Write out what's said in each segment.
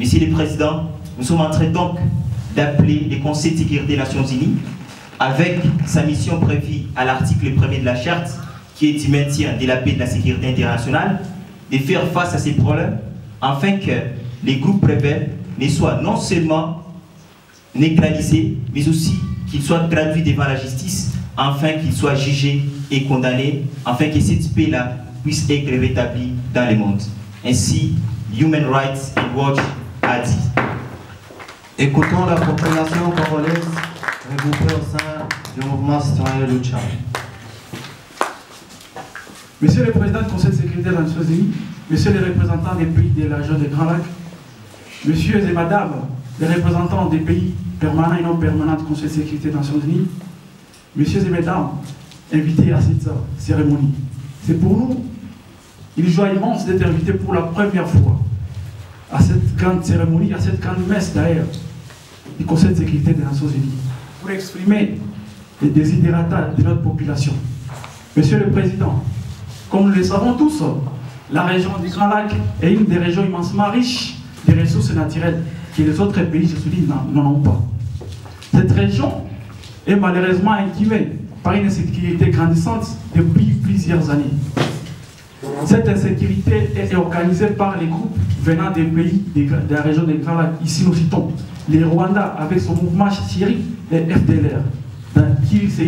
Monsieur le Président, nous sommes en train donc d'appeler le Conseil de sécurité des Nations Unies avec sa mission prévue à l'article 1er de la Charte qui est du maintien de la paix et de la sécurité internationale, de faire face à ces problèmes afin que les groupes rebelles ne soient non seulement neutralisés, mais aussi qu'ils soient traduits devant la justice afin qu'ils soient jugés et condamnés, afin que cette paix-là puisse être rétablie dans le monde. Ainsi, Human Rights Watch a dit. Écoutons la population congolaise regroupée au sein du mouvement citoyen de Tchad. Monsieur le Président du Conseil de sécurité des Nations Unies, Monsieur les représentants des pays de la région des Grands Lacs, Messieurs et Madame les représentants des pays permanents et non permanents du Conseil de sécurité des Nations Unies, Messieurs et Mesdames invités à cette cérémonie. C'est pour nous une joie immense d'être invités pour la première fois à cette grande cérémonie, à cette grande messe d'ailleurs du Conseil de sécurité des Nations Unies, pour exprimer les desiderata de notre population. Monsieur le Président, comme nous le savons tous, la région du Grand Lac est une des régions immensément riches des ressources naturelles que les autres pays, je souligne, n'en ont pas. Cette région est malheureusement inquiétée par une insécurité grandissante depuis plusieurs années. Cette insécurité est organisée par les groupes venant des pays de la région des Grands Lacs. Ici, nous citons les Rwandais avec son mouvement Chiri et FDLR, qui se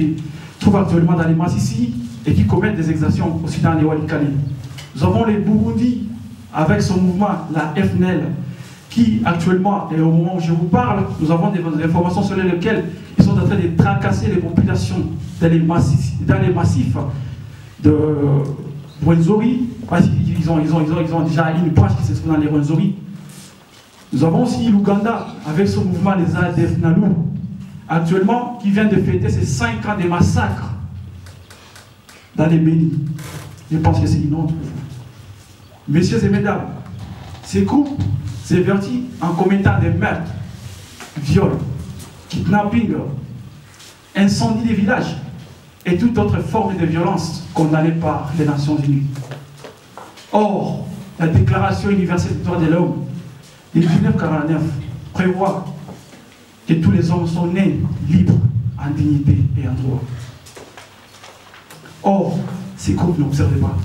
trouvent actuellement dans les Massissi et qui commettent des exactions aussi dans les Walikale. Nous avons les Burundi avec son mouvement, la FNL, qui actuellement, et au moment où je vous parle, nous avons des informations sur lesquelles ils sont en train de tracasser les populations dans les massifs de Rwenzori, parce qu'ils ont déjà une branche qui se trouve dans les Rwenzori. Nous avons aussi l'Ouganda avec son mouvement les ADF Nalu, actuellement, qui vient de fêter ses 5 ans de massacres dans les Bénis. Je pense que c'est une honte. Messieurs et mesdames, ces groupes s'évertissent en commettant des meurtres, viols, kidnapping, incendie des villages et toute autre forme de violence condamnée par les Nations Unies. Or, la Déclaration universelle des droits de l'homme de 1949 prévoit que tous les hommes sont nés libres, en dignité et en droit. Or, ces groupes n'observent pas,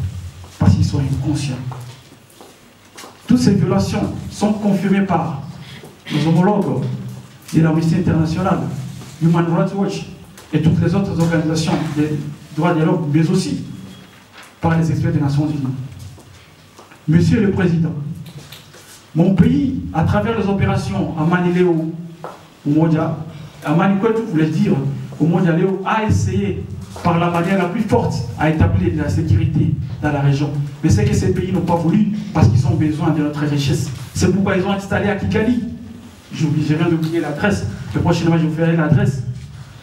parce qu'ils sont inconscients. Toutes ces violations sont confirmées par nos homologues de l'Amnesty International, Human Rights Watch et toutes les autres organisations des droits de l'homme, mais aussi par les experts des Nations Unies. Monsieur le Président, mon pays, à travers les opérations à Maniléo, au Mondia, à Manikwetu, voulait dire, au Mondialéo, a essayé par la manière la plus forte à établir de la sécurité dans la région. Mais c'est que ces pays n'ont pas voulu parce qu'ils ont besoin de notre richesse. C'est pourquoi ils ont installé à Kigali. Je viens d'oublier l'adresse, mais prochainement je vous ferai l'adresse.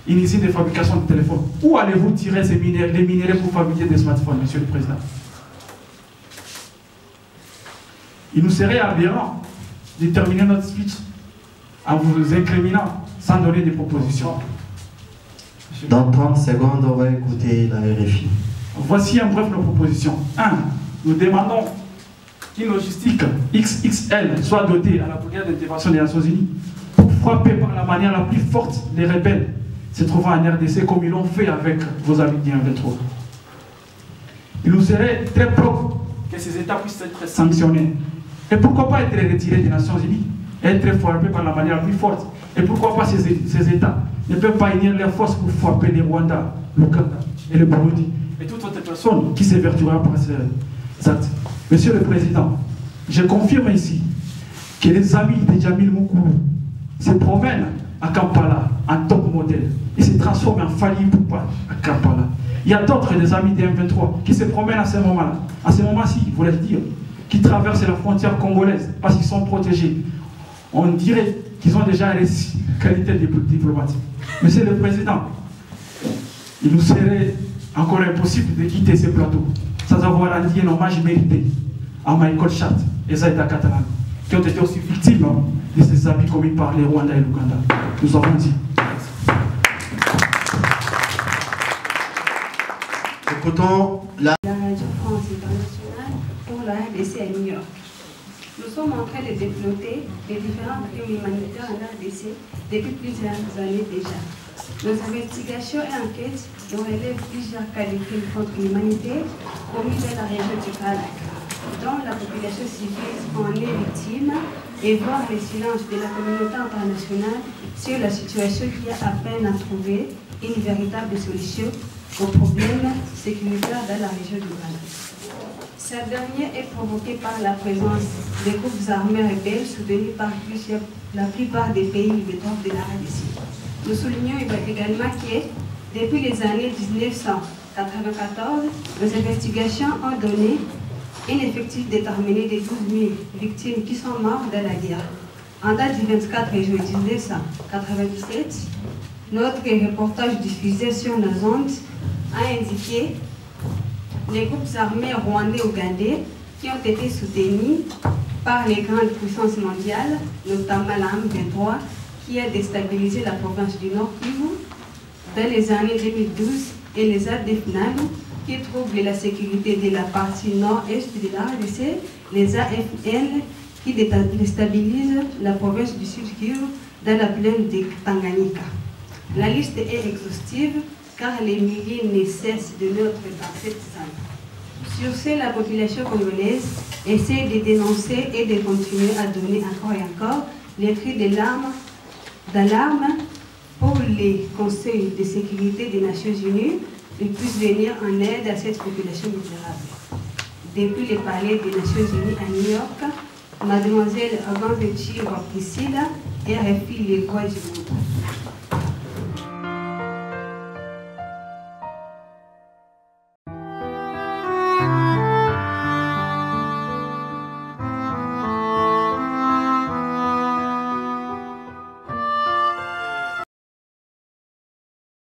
Une usine de fabrication de téléphones. Où allez-vous tirer les minéraux pour fabriquer des smartphones, Monsieur le Président? Il nous serait aberrant de terminer notre speech en vous incriminant sans donner des propositions. Dans 30 secondes, on va écouter la RFI. Voici en bref nos propositions. 1. Nous demandons qu'une logistique XXL soit dotée à la brigade d'intervention des Nations Unies pour frapper par la manière la plus forte les rebelles se trouvant en RDC comme ils l'ont fait avec vos amis du M23. Il nous serait très propre que ces États puissent être sanctionnés. Et pourquoi pas être retirés des Nations Unies, être frappés par la manière la plus forte? Et pourquoi pas ces États ne peuvent pas unir leurs forces pour frapper les Rwandais, l'Ouganda et le Burundi et toute autre personne qui s'évertuera par ces actes. Monsieur le Président, je confirme ici que les amis de Djamil Mukulu se promènent à Kampala en top modèle et se transforment en Fali Ipupa à Kampala. Il y a d'autres des amis des M23 qui se promènent à ce moment-là, à ce moment-ci, il voulais dire, qui traversent la frontière congolaise parce qu'ils sont protégés. On dirait qu'ils ont déjà les qualités de diplomates. Monsieur le Président, il nous serait encore impossible de quitter ce plateau sans avoir rendu un hommage mérité à Michael Chat et Zaïda Catalan, qui ont été aussi victimes de ces abus commis par les Rwandais et l'Ouganda. Nous avons dit. Écoutons la Radio France Internationale pour la RDC à New York. Nous sommes en train de développer les différents crimes humanitaires en RDC depuis plusieurs années déjà. Nos investigations et enquêtes nous relèvent plusieurs cas de crimes contre l'humanité commis dans la région du Grand-Lac, dont la population civile en est victime, et voir le silence de la communauté internationale sur la situation qui a à peine à trouver une véritable solution aux problèmes sécuritaires dans la région du Grand-Lac. Cette dernière est provoquée par la présence des groupes armés rebelles soutenus par la plupart des pays limitrophes de la RDC. Nous soulignons également que depuis les années 1994, nos investigations ont donné un effectif déterminé de 12 000 victimes qui sont mortes dans la guerre. En date du 24 juillet 1997, notre reportage diffusé sur nos ondes a indiqué les groupes armés rwandais-ougandais qui ont été soutenus par les grandes puissances mondiales, notamment la M23, qui a déstabilisé la province du Nord Kivu dans les années 2012, et les ADF-NAM qui troublent la sécurité de la partie nord-est de la RDC, les AFL qui déstabilisent la province du Sud Kivu dans la plaine de Tanganyika. La liste est exhaustive car les milliers ne cessent de naître dans cette zone. Sur ce, la population congolaise essaie de dénoncer et de continuer à donner encore et encore les cris d'alarme pour les conseils de sécurité des Nations Unies et puissent venir en aide à cette population misérable. Depuis le palais des Nations Unies à New York, Mademoiselle Avanvechi Priscilla RFI les voix du monde.